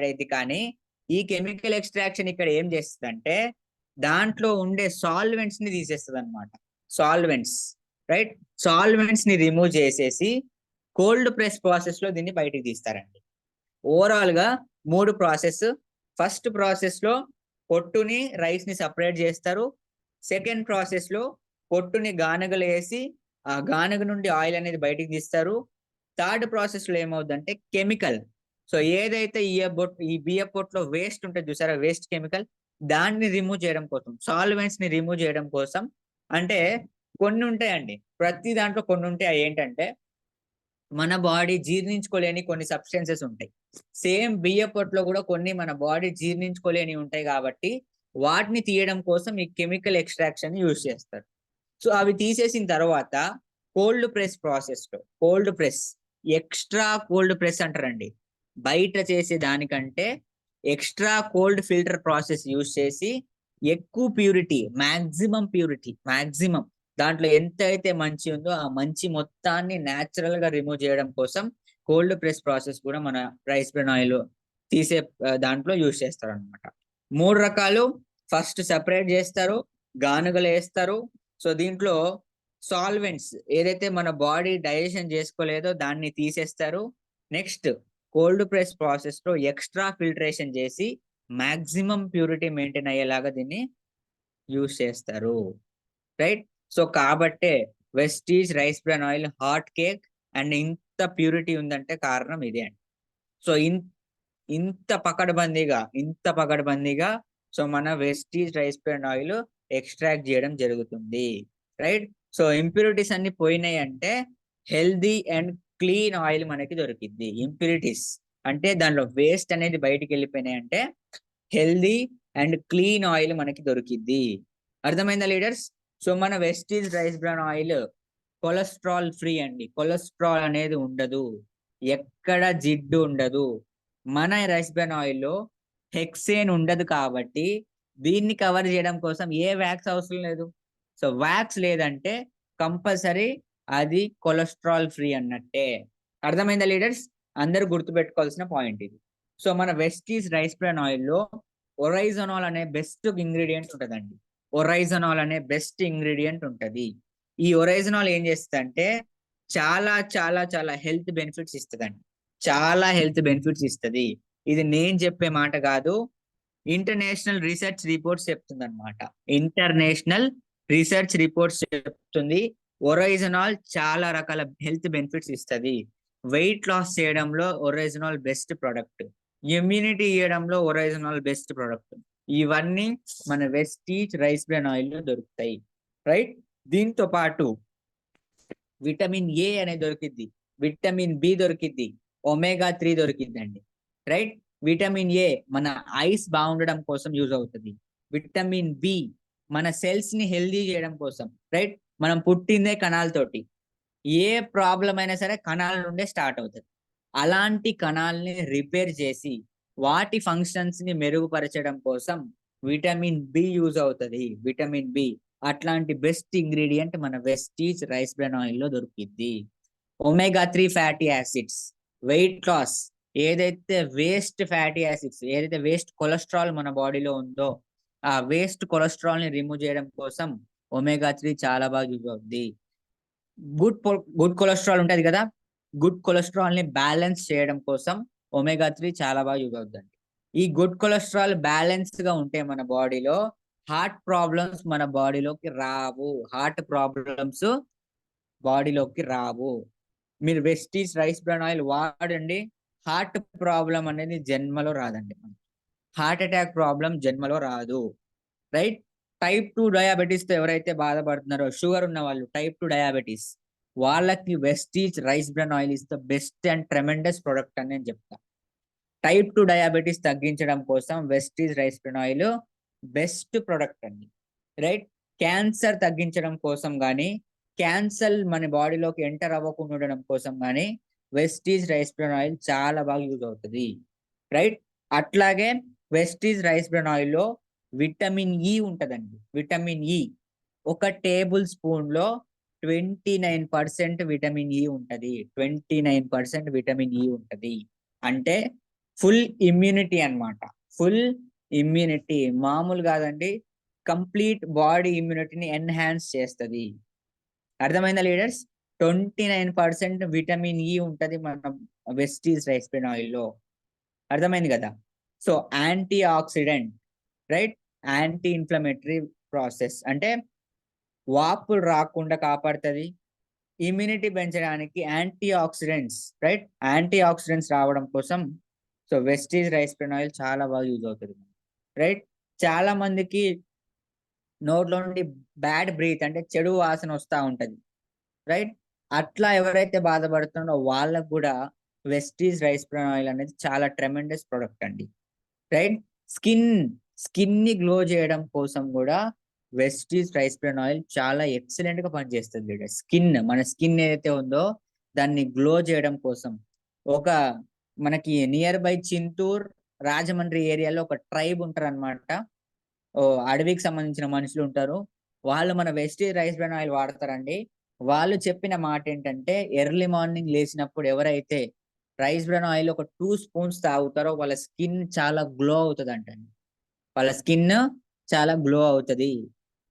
అయింది. కానీ ఈ కెమికల్ ఎక్స్ట్రాక్షన్ ఇక్కడ ఏం చేస్తుంది అంటే, దాంట్లో ఉండే సాల్వెంట్స్ ని తీసేస్తుంది అనమాట. రైట్? సాల్వెంట్స్ ని రిమూవ్ చేసేసి కోల్డ్ ప్రెస్ ప్రాసెస్ లో దీన్ని బయటికి తీస్తారండి. ఓవరాల్ గా 3 ప్రాసెస్. ఫస్ట్ ప్రాసెస్ లో పొట్టుని రైస్ ని సపరేట్ చేస్తారు. సెకండ్ ప్రాసెస్ లో పొట్టుని గానుగలు వేసి ఆ గానుగ నుండి ఆయిల్ అనేది బయటికి తీస్తారు. థర్డ్ ప్రాసెస్ లో ఏమవుతుందంటే కెమికల్, సో ఏదైతే ఈ బియ్య పొట్టులో వేస్ట్ ఉంటుంది చూసారా, వేస్ట్ కెమికల్, దాన్ని రిమూవ్ చేయడం కోసం, సాల్వెంట్స్ ని రిమూవ్ చేయడం కోసం. అంటే కొన్ని ఉంటాయండి, ప్రతి దాంట్లో కొన్ని ఉంటాయి. అవి ఏంటంటే మన బాడీ జీర్ణించుకోలేని కొన్ని సబ్స్టెన్సెస్ ఉంటాయి. సేమ్ బియ్య పొట్టులో కూడా కొన్ని మన బాడీ జీర్ణించుకోలేని ఉంటాయి, కాబట్టి వాటిని తీయడం కోసం ఈ కెమికల్ ఎక్స్ట్రాక్షన్ యూజ్ చేస్తారు. సో అవి తీసేసిన తర్వాత కోల్డ్ ప్రెస్ ప్రాసెస్ లో, ఎక్స్ట్రా కోల్డ్ ప్రెస్ అంటారండి. బయట చేసే దానికంటే extra cold filter process use చేసి ఎక్కువ ప్యూరిటీ, మాక్సిమం దాంట్లో ఎంత అయితే మంచి ఉందో ఆ మంచి మొత్తాన్ని న్యాచురల్ గా రిమూవ్ చేయడం కోసం కోల్డ్ ప్రెస్ ప్రాసెస్ కూడా మన రైస్ బ్రాన్ ఆయిల్ తీసే దాంట్లో యూజ్ చేస్తారు అనమాట. 3 రకాలు. ఫస్ట్ సెపరేట్ చేస్తారు, గానుగలు వేస్తారు. సో దీంట్లో సాల్వెంట్స్ ఏదైతే మన బాడీ డైజెషన్ చేసుకోలేదో దాన్ని తీసేస్తారు. నెక్స్ట్ కోల్డ్ ప్రెస్ ప్రాసెస్ లో ఎక్స్ట్రా ఫిల్టరేషన్ చేసి మాక్సిమం ప్యూరిటీ మెయింటైన్ అయ్యేలాగా దీన్ని యూజ్ చేస్తారు, రైట్? సో కాబట్టే Vestige rice bran oil hot cake and ఇంత ప్యూరిటీ ఉందంటే కారణం ఇదే అండి. సో ఇంత పకడ్బందీగా సో మన Vestige rice bran oil extract చేయడం జరుగుతుంది, రైట్? సో ఇంప్యూరిటీస్ అన్ని పోయినాయి అంటే హెల్దీ అండ్ క్లీన్ ఆయిల్ మనకి దొరికింది. ఇంప్యూరిటీస్ అంటే దానిలో వేస్ట్ అనేది బయటికి వెళ్ళిపోయినాయి అంటే హెల్దీ అండ్ క్లీన్ ఆయిల్ మనకి దొరికింది. అర్థమైందా లీడర్స్? సో మన Vestige rice bran oil cholesterol free అండి. కొలెస్ట్రాల్ అనేది ఉండదు, ఎక్కడ జిడ్డు ఉండదు. మన రైస్ బ్రాన్ ఆయిల్లో హెక్సేన్ ఉండదు, కాబట్టి దీన్ని కవర్ చేయడం కోసం ఏ వ్యాక్స్ అవసరం లేదు. సో వ్యాక్స్ లేదంటే కంపల్సరీ అది కొలెస్ట్రాల్ ఫ్రీ అన్నట్టే. అర్థమైందా లీడర్స్? అందరూ గుర్తుపెట్టుకోవాల్సిన పాయింట్ ఇది. సో మన వెస్టీజ్ రైస్ బ్రాన్ ఆయిల్లో ఒరైజనాల్ అనే బెస్ట్ ఇంగ్రీడియంట్ ఉంటుందండి. ఈ ఒరైజనాల్ ఏం చేస్తుందంటే చాలా చాలా చాలా హెల్త్ బెనిఫిట్స్ ఇస్తుందండి. ఇది నేను చెప్పే మాట కాదు, ఇంటర్నేషనల్ రీసెర్చ్ రిపోర్ట్స్ చెప్తుంది. ఒరైజనాల్ చాలా రకాల హెల్త్ బెనిఫిట్స్ ఇస్తుంది. వెయిట్ లాస్ చేయడంలో ఒరైజనాల్ బెస్ట్ ప్రొడక్ట్, ఇమ్యూనిటీ ఇవ్వడంలో ఒరైజనాల్ బెస్ట్ ప్రొడక్ట్, ఇవన్నీ మన వెస్టీజ్ రైస్ బ్రాన్ ఆయిల్ లో దొరుకుతాయి, రైట్. దీంతో పాటు విటమిన్ ఏ అనేది దొరికిద్ది, విటమిన్ బి దొరికిద్ది, ఒమేగా 3 దొరికిద్దండి, రైట్. విటమిన్ ఏ మన ఐస్ బాగుండడం కోసం యూజ్ అవుతుంది. విటమిన్ బి మన సెల్స్ ని హెల్దీ చేయడం కోసం, రైట్. మనం పుట్టిందే కణాలతోటి, ఏ ప్రాబ్లం అయినా సరే కణాల నుండే స్టార్ట్ అవుతుంది. అలాంటి కణాలని రిపేర్ చేసి వాటి ఫంక్షన్స్ ని మెరుగుపరచడం కోసం విటమిన్ బి యూజ్ అవుతుంది. విటమిన్ బి అట్లాంటి బెస్ట్ ఇంగ్రీడియంట్ మన వెస్టీజ్ రైస్ బ్రాన్ ఆయిల్ లో దొరికిద్ది. Omega 3 fatty acids, weight loss, ఏదైతే వేస్ట్ ఫ్యాటీ యాసిడ్స్, ఏదైతే వేస్ట్ కొలెస్ట్రాల్ మన బాడీలో ఉందో ఆ వేస్ట్ కొలెస్ట్రాల్ ని రిమూవ్ చేయడం కోసం ఒమేగా 3 చాలా బాగా యూజ్ అవుద్ది. గుడ్ కొలెస్ట్రాల్ ఉంటది కదా, గుడ్ కొలెస్ట్రాల్ ని బ్యాలెన్స్ చేయడం కోసం ఒమేగా 3 చాలా బాగా యూజ్ అవుతుంది. ఈ గుడ్ కొలెస్ట్రాల్ బ్యాలెన్స్ గా ఉంటే మన బాడీలో హార్ట్ ప్రాబ్లమ్స్ మన బాడీలోకి రావు, హార్ట్ ప్రాబ్లమ్స్ బాడీలోకి రావు. మీరు వెస్టీజ్ రైస్ బ్రాన్ ఆయిల్ వాడండి, హార్ట్ ప్రాబ్లం అనేది జన్మలో రాదండి. హార్ట్ అటాక్ ప్రాబ్లం జన్మలో రాదు, రైట్. టైప్ 2 డయాబెటీస్ తో ఎవరైతే బాధపడుతున్నారో, షుగర్ ఉన్న వాళ్ళు, టైప్ 2 డయాబెటీస్, వాళ్ళకి Vestige rice bran oil is the best and tremendous product అని నేను చెప్తా. టైప్ 2 డయాబెటీస్ తగ్గించడం కోసం Vestige rice bran oil best product అండి, రైట్. క్యాన్సర్ తగ్గించడం కోసం కానీ, క్యాన్సర్ మన బాడీలోకి ఎంటర్ అవ్వకుండా ఉండడం కోసం కానీ వెస్టీజ్ రైస్ బ్రాన్ ఆయిల్ చాలా బాగా యూజ్ అవుతుంది, రైట్. అట్లాగే వెస్టీజ్ రైస్ బ్రాన్ ఆయిల్ లో విటమిన్ ఇ ఉంటదండి. విటమిన్ ఇ 1 టేబుల్ స్పూన్ లో 29% విటమిన్ ఇ ఉంటది. 29% విటమిన్ ఇ ఉంటది అంటే ఫుల్ ఇమ్యూనిటీ అన్నమాట. ఫుల్ ఇమ్యూనిటీ మామూలు కాదండి, కంప్లీట్ బాడీ ఇమ్యూనిటీని ఎన్హాన్స్ చేస్తుంది. అర్థమైందా లీడర్స్? 29% విటమిన్ ఇ ఉంటది మన వెస్టీజ్ రైస్ బ్రాన్ ఆయిల్ లో. అర్థమైంది కదా? So antioxidant, right. Anti inflammatory process అంటే వాపులు రాకుండా కాపాడుతుంది. ఇమ్యూనిటీ పెంచడానికి antioxidants, right. Antioxidants రావడం కోసం so Vestige rice bran oil చాలా బాగా యూజ్ అవుతుంది, రైట్. చాలా మందికి నోట్లో నుండి బ్యాడ్ బ్రీత్ అంటే చెడు వాసన వస్తూ ఉంటది, రైట్. అట్లా ఎవరైతే బాధపడుతున్నారో వాళ్ళకు కూడా వెస్టీజ్ రైస్ బ్రాన్ ఆయిల్ అనేది చాలా ట్రెమెండస్ ప్రొడక్ట్ అండి, రైట్. స్కిన్ ని గ్లో చేయడం కోసం కూడా వెస్టీజ్ రైస్ బ్రాన్ ఆయిల్ చాలా ఎక్సలెంట్ గా పనిచేస్తుంది. మన స్కిన్ ఏదైతే ఉందో దాన్ని గ్లో చేయడం కోసం ఒక మనకి నియర్ బై చింతూర్, రాజమండ్రి ఏరియాలో ఒక ట్రైబ్ ఉంటారు అనమాట. అడవికి సంబంధించిన మనుషులు ఉంటారు. వాళ్ళు మన వెస్టీజ్ రైస్ బ్రాన్ ఆయిల్ వాడతారండి. వాళ్ళు చెప్పిన మాట ఏంటంటే ఎర్లీ మార్నింగ్ లేచినప్పుడు ఎవరైతే రైస్ బ్రాన్ ఆయిల్ ఒక 2 స్పూన్స్ తాగుతారో వాళ్ళ స్కిన్ చాలా గ్లో అవుతుంది అంటండి. వాళ్ళ స్కిన్ చాలా గ్లో అవుతుంది.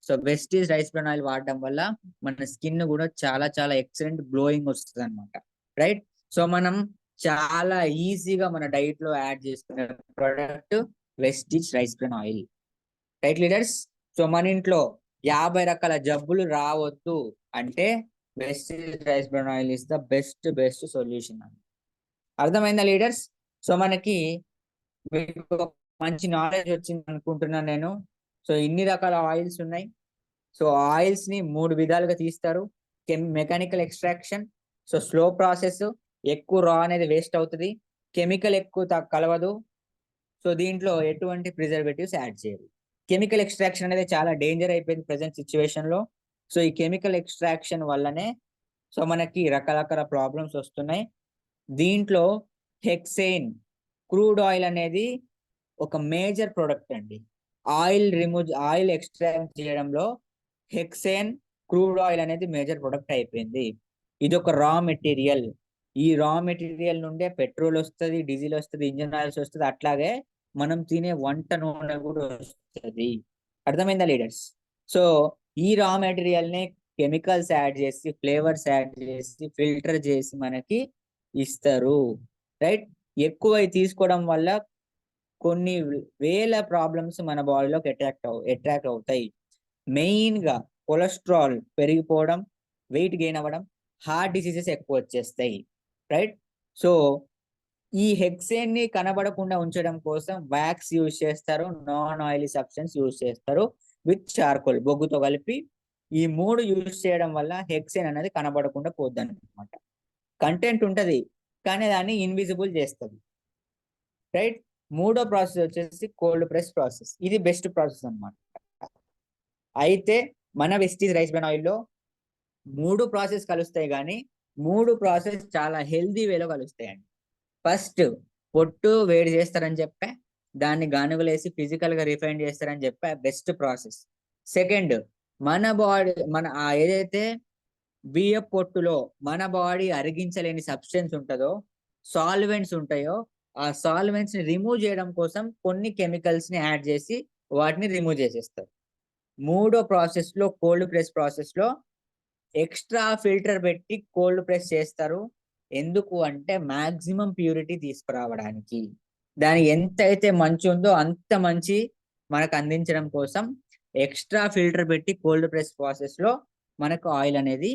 So Vestige rice bran oil వాడడం వల్ల మన స్కిన్ కూడా చాలా చాలా ఎక్సలెంట్ గ్లోయింగ్ వస్తుంది అనమాట, రైట్. సో మనం చాలా ఈజీగా మన డైట్ లో యాడ్ చేసుకునే product Vestige rice bran oil, right leaders. So మన ఇంట్లో 50 రకాల జబ్బులు రావద్దు అంటే Vestige rice bran oil is the best solution. అర్థమైందా లీడర్స్? సో మనకి మీకు ఒక మంచి నాలెడ్జ్ వచ్చింది అనుకుంటున్నాను నేను. సో ఇన్ని రకాల ఆయిల్స్ ఉన్నాయి. సో ఆయిల్స్ ని 3 విధాలుగా తీస్తారు. Mechanical extraction, so slow process, ఎక్కువ రా అనేది వేస్ట్ అవుతుంది, కెమికల్ ఎక్కువ కలవదు, సో దీంట్లో ఎటువంటి ప్రిజర్వేటివ్స్ యాడ్ చేయరు. కెమికల్ ఎక్స్ట్రాక్షన్ అనేది చాలా డేంజర్ అయిపోయింది ప్రెసెంట్ సిచ్యువేషన్ లో. సో ఈ కెమికల్ ఎక్స్ట్రాక్షన్ వల్లనే సో మనకి రకరకాల ప్రాబ్లమ్స్ వస్తున్నాయి. దీంట్లో హెక్సేన్ క్రూడ్ ఆయిల్ అనేది ఒక మేజర్ ప్రొడక్ట్ అండి. ఆయిల్ ఎక్స్ట్రాక్ట్ చేయడంలో హెక్సేన్ క్రూడ్ ఆయిల్ అనేది మేజర్ ప్రొడక్ట్ అయిపోయింది. ఇది ఒక రా మెటీరియల్. ఈ రా మెటీరియల్ నుండే పెట్రోల్ వస్తుంది, డీజిల్ వస్తుంది, ఇంజన్ ఆయిల్స్ వస్తుంది, అట్లాగే మనం తినే వంట నూనె కూడా వస్తుంది. అర్థమైందా లీడర్స్? సో ఈ రా మెటీరియల్ ని కెమికల్స్ యాడ్ చేసి, ఫ్లేవర్స్ యాడ్ చేసి, ఫిల్టర్ చేసి మనకి ఇస్తారు, రైట్. ఎక్కువ తీసుకోవడం వల్ల కొన్ని వేల ప్రాబ్లమ్స్ మన బాడీలోకి అట్రాక్ట్ అవుతాయి. మెయిన్ గా కొలెస్ట్రాల్ పెరిగిపోవడం, వెయిట్ గెయిన్ అవ్వడం, హార్ట్ డిసీజెస్ ఎక్కువ వచ్చేస్తాయి, రైట్. సో ఈ హెక్సేన్ ని కనబడకుండా ఉంచడం కోసం వ్యాక్స్ యూజ్ చేస్తారు, నాన్ ఆయిలీ సబ్స్టెన్స్ యూజ్ చేస్తారు, విత్ చార్కోల్ బొగ్గుతో కలిపి. ఈ 3 యూజ్ చేయడం వల్ల హెక్సేన్ అనేది కనబడకుండా పోద్ది అనమాట. కంటెంట్ ఉంటది కానీ దాన్ని ఇన్విజిబుల్ చేస్తుంది, రైట్. మూడో ప్రాసెస్ వచ్చేసి కోల్డ్ ప్రెస్ ప్రాసెస్. ఇది బెస్ట్ ప్రాసెస్ అన్నమాట. అయితే మన వెస్టీజ్ రైస్ బ్రాన్ ఆయిల్ లో 3 ప్రాసెస్ కలుస్తాయి, కానీ 3 ప్రాసెస్ చాలా హెల్దీ వేలో కలుస్తాయండి. ఫస్ట్ పొట్టు వేడి చేస్తారని చెప్పా, దాన్ని గానుగలేసి ఫిజికల్ గా రిఫైన్ చేస్తారని చెప్పా, బెస్ట్ ప్రాసెస్. సెకండ్, మన బాడీ ఏదైతే బియ్య పొట్టులో మన బాడీ అరిగించలేని సబ్స్టెన్స్ ఉంటుందో, సాల్వెంట్స్ ఉంటాయో, ఆ సాల్వెంట్స్ ని రిమూవ్ చేయడం కోసం కొన్ని కెమికల్స్ ని యాడ్ చేసి వాటిని రిమూవ్ చేసేస్తారు. మూడో ప్రాసెస్ లో కోల్డ్ ప్రెస్ ప్రాసెస్ లో ఎక్స్ట్రా ఫిల్టర్ పెట్టి కోల్డ్ ప్రెస్ చేస్తారు. ఎందుకు అంటే మాక్సిమం ప్యూరిటీ తీసుకురావడానికి. దాని ఎంత అయితే మంచి ఉందో అంత మంచి మనకు అందించడం కోసం ఎక్స్ట్రా ఫిల్టర్ పెట్టి కోల్డ్ ప్రెస్ ప్రాసెస్ లో మనకు ఆయిల్ అనేది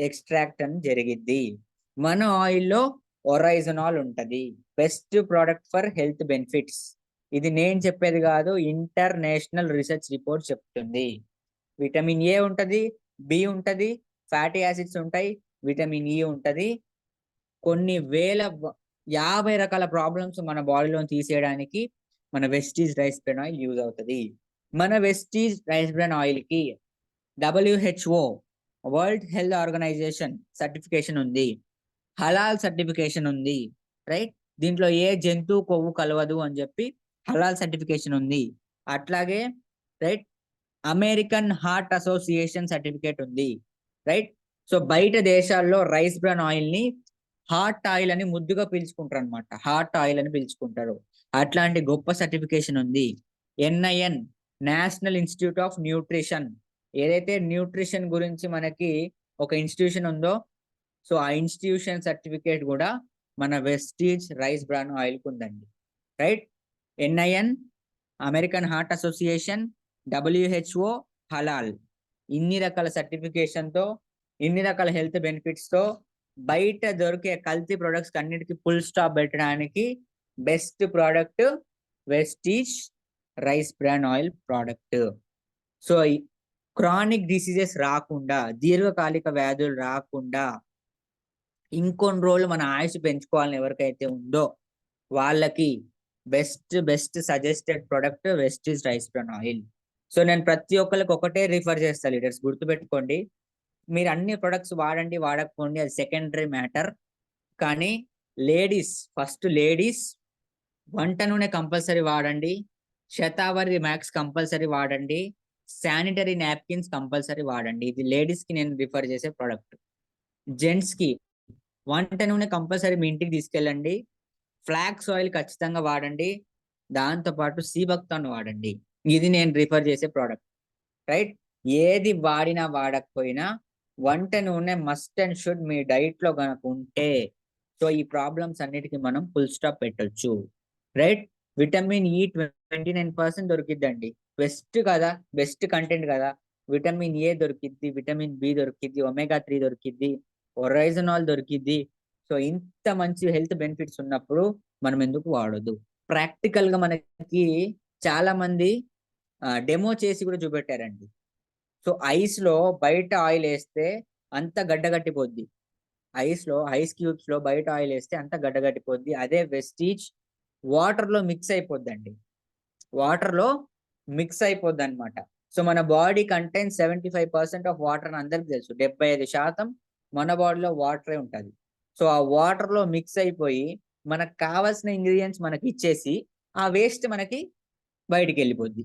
ఎక్స్ట్రాక్ట్ అని జరిగిద్ది. మన ఆయిల్లో ఒరైజనాల్ ఉంటది, best product for health benefits. ఇది నేను చెప్పేది కాదు, ఇంటర్నేషనల్ రీసెర్చ్ రిపోర్ట్ చెప్తుంది. విటమిన్ ఏ ఉంటది, బి ఉంటది, ఫ్యాటీ యాసిడ్స్ ఉంటాయి, విటమిన్ ఈ ఉంటది. కొన్ని 50 రకాల ప్రాబ్లమ్స్ మన బాడీలో తీసేయడానికి మన Vestige rice bran oil use అవుతుంది. మన వెస్టీజ్ రైస్ బ్రాన్ ఆయిల్ కి WHO world health organization certification ఉంది, హలాల్ సర్టిఫికేషన్ ఉంది, రైట్. దీంట్లో ఏ జంతువు కొవ్వు కలవదు అని చెప్పి హలాల్ సర్టిఫికేషన్ ఉంది. అట్లాగే right, American heart association certificate ఉంది, రైట్. సో బయట దేశాల్లో రైస్ బ్రాన్ ఆయిల్ ని హార్ట్ ఆయిల్ అని ముద్దుగా పిలుచుకుంటారు అనమాట, హార్ట్ ఆయిల్ అని పిలుచుకుంటారు. అట్లాంటి గొప్ప సర్టిఫికేషన్ ఉంది. NIN national institute of nutrition, ఏదైతే న్యూట్రిషన్ గురించి మనకి ఒక ఇన్స్టిట్యూషన్ ఉందో, సో ఆ ఇన్స్టిట్యూషన్ సర్టిఫికేట్ కూడా మన వెస్టీజ్ రైస్ బ్రాన్ ఆయిల్ కు ఉందండి, right. NIN, American heart association, WHO, హలాల్, ఇన్ని రకాల సర్టిఫికేషన్ తో, ఇన్ని రకాల హెల్త్ బెనిఫిట్స్ తో బయట దొరికే కల్తీ ప్రొడక్ట్స్ అన్నిటికీ ఫుల్ స్టాప్ పెట్టడానికి best product Vestige rice bran oil product. So chronic diseases రాకుండా, దీర్ఘకాలిక వ్యాధులు రాకుండా, ఇంకొన్ని రోజులు మన ఆయుష్ పెంచుకోవాలని ఎవరికైతే ఉందో వాళ్ళకి best suggested product Vestige rice bran oil. So నేను ప్రతి ఒక్కరికి ఒకటే రిఫర్ చేస్తాను లీడర్స్, గుర్తుపెట్టుకోండి. మీరు అన్ని ప్రొడక్ట్స్ వాడండి వాడకపోండి అది సెకండరీ మ్యాటర్, కానీ ఫస్ట్ లేడీస్ వంట నూనె కంపల్సరీ వాడండి, శతావరి మ్యాక్స్ కంపల్సరీ వాడండి, శానిటరీ నాప్కిన్స్ కంపల్సరీ వాడండి. ఇది లేడీస్ కి నేను రిఫర్ చేసే ప్రొడక్ట్. జెంట్స్ కి వంట నూనె కంపల్సరీ మీ ఇంటికి తీసుకెళ్ళండి, ఫ్లాక్స్ ఆయిల్ ఖచ్చితంగా వాడండి, దాంతో పాటు సీబక్తాన్ వాడండి. ఇది నేను రిఫర్ చేసే ప్రోడక్ట్, రైట్. ఏది వాడినా వాడకపోయినా వంట నూనె మస్ట్ అండ్ షుడ్ మీ డైట్ లో కనుక ఉంటే, సో ఈ ప్రాబ్లమ్స్ అన్నిటికీ మనం ఫుల్ స్టాప్ పెట్టొచ్చు, రైట్. విటమిన్ E 29% దొరికిద్దండి, బెస్ట్ కదా, బెస్ట్ కంటెంట్ కదా. విటమిన్ ఏ దొరికిద్ది, విటమిన్ బి దొరికిద్ది, omega-3 దొరికిద్ది, ఒరైజనాల్ దొరికిద్ది. సో ఇంత మంచి హెల్త్ బెనిఫిట్స్ ఉన్నప్పుడు మనం ఎందుకు వాడొద్దు? ప్రాక్టికల్ గా మనకి చాలా మంది డెమో చేసి కూడా చూపెట్టారండి. సో ఐస్ లో బయట ఆయిల్ వేస్తే అంత గడ్డగట్టిపోద్ది, ఐస్ క్యూబ్స్ లో బయట ఆయిల్ వేస్తే అంత గడ్డగట్టిపోద్ది. అదే వెస్టీజ్ వాటర్ లో మిక్స్ అయిపోద్దండి, వాటర్ లో మిక్స్ అయిపోద్ది అనమాట. సో మన బాడీ కంటెంట్ 75% ఆఫ్ వాటర్ అని అందరికి తెలుసు, 75% మన బాడీలో వాటరే ఉంటుంది. సో ఆ వాటర్ లో మిక్స్ అయిపోయి మనకు కావాల్సిన ఇంగ్రీడియంట్స్ మనకి ఇచ్చేసి ఆ వేస్ట్ మనకి బయటికి వెళ్ళిపోద్ది.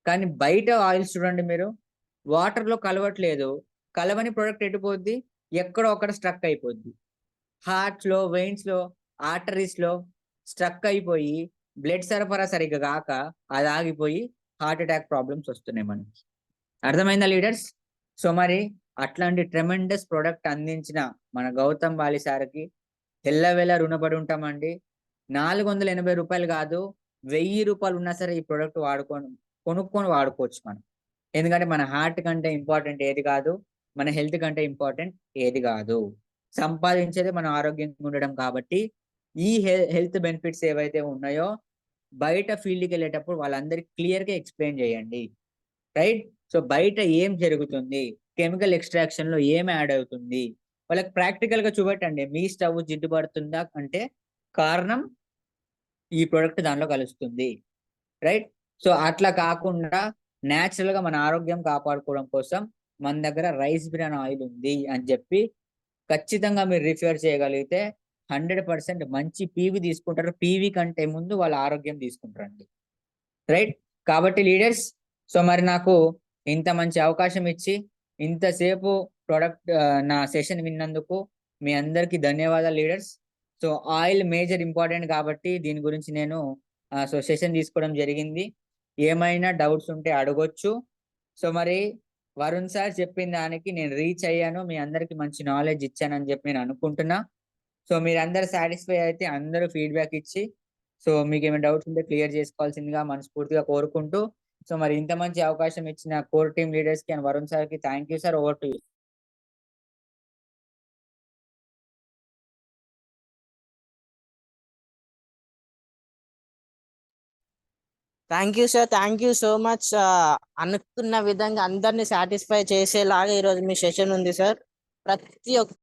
కానీ బయట ఆయిల్స్ చూడండి మీరు, వాటర్ లో కలవట్లేదు, కలవని ప్రొడక్ట్ ఎటుపోద్ది, ఎక్కడో అక్కడ స్ట్రక్ అయిపోద్ది. హార్ట్ లో, వెయిన్స్ లో, ఆర్టరీస్ లో స్ట్రక్ అయిపోయి బ్లడ్ సరఫరా సరిగ్గా కాక అది ఆగిపోయి హార్ట్ అటాక్ ప్రాబ్లమ్స్ వస్తున్నాయి మనకి. అర్థమైందా లీడర్స్? సో మరి అట్లాంటి ట్రెమెండస్ ప్రొడక్ట్ అందించిన మన గౌతమ్ బాలి సార్కి ఎల్లవేళ రుణపడి ఉంటామండి. 480 రూపాయలు కాదు, 1000 రూపాయలు ఉన్నా సరే ఈ ప్రొడక్ట్ కొనుక్కొని వాడుకోవచ్చు మనం. ఎందుకంటే మన హార్ట్ కంటే ఇంపార్టెంట్ ఏది కాదు, మన హెల్త్ కంటే ఇంపార్టెంట్ ఏది కాదు. సంపాదించేది మనం ఆరోగ్యంగా ఉండడం కాబట్టి ఈ హెల్త్ బెనిఫిట్స్ ఏవైతే ఉన్నాయో బయట ఫీల్డ్కి వెళ్ళేటప్పుడు వాళ్ళందరికి క్లియర్ గా ఎక్స్ప్లెయిన్ చేయండి, రైట్? సో బయట ఏం జరుగుతుంది, కెమికల్ ఎక్స్ట్రాక్షన్ లో ఏం యాడ్ అవుతుంది, వాళ్ళకి ప్రాక్టికల్ గా చూపెట్టండి. మీ స్టవ్ జిడ్డు పడుతుందా అంటే కారణం ఈ ప్రొడక్ట్ దానిలో కలుస్తుంది, రైట్? సో అట్లా కాకుండా న్యాచురల్ గా మన ఆరోగ్యం కాపాడుకోవడం కోసం మన దగ్గర రైస్ బ్రాన్ ఆయిల్ ఉంది అని చెప్పి ఖచ్చితంగా మీరు రిఫర్ చేయగలిగితే 100% మంచి పీవీ తీసుకుంటారు. పీవీ కంటే ముందు వాళ్ళ ఆరోగ్యం తీసుకుంటారండి, రైట్? కాబట్టి లీడర్స్, సో మరి నాకు ఇంత మంచి అవకాశం ఇచ్చి ఇంతసేపు ప్రొడక్ట్ నా సెషన్ విన్నందుకు మీ అందరికీ ధన్యవాదాలు leaders. So oil major important కాబట్టి దీని గురించి నేను సో సెషన్ తీసుకోవడం జరిగింది. ఏమైనా డౌట్స్ ఉంటే అడగొచ్చు. సో మరి వరుణ్ సార్ చెప్పిన దానికి నేను రీచ్ అయ్యాను, మీ అందరికి మంచి నాలెడ్జ్ ఇచ్చానని చెప్పి నేను అనుకుంటున్నా. సో మీరు అందరు సాటిస్ఫై అయితే అందరూ ఫీడ్బ్యాక్ ఇచ్చి సో మీకు ఏమైనా డౌట్స్ ఉంటే క్లియర్ చేసుకోవాల్సిందిగా మనస్ఫూర్తిగా కోరుకుంటూ, సో మరి ఇంత మంచి అవకాశం ఇచ్చిన కోర్ టీమ్ లీడర్స్ కి అండ్ వరుణ్ సార్ కి thank you sir. Over to you. Thank you sir, thank you so much. అనుకున్న విధంగా అందరినీ సాటిస్ఫై చేసేలాగా ఈరోజు మీ సెషన్ ఉంది సార్. ప్రతి ఒక్క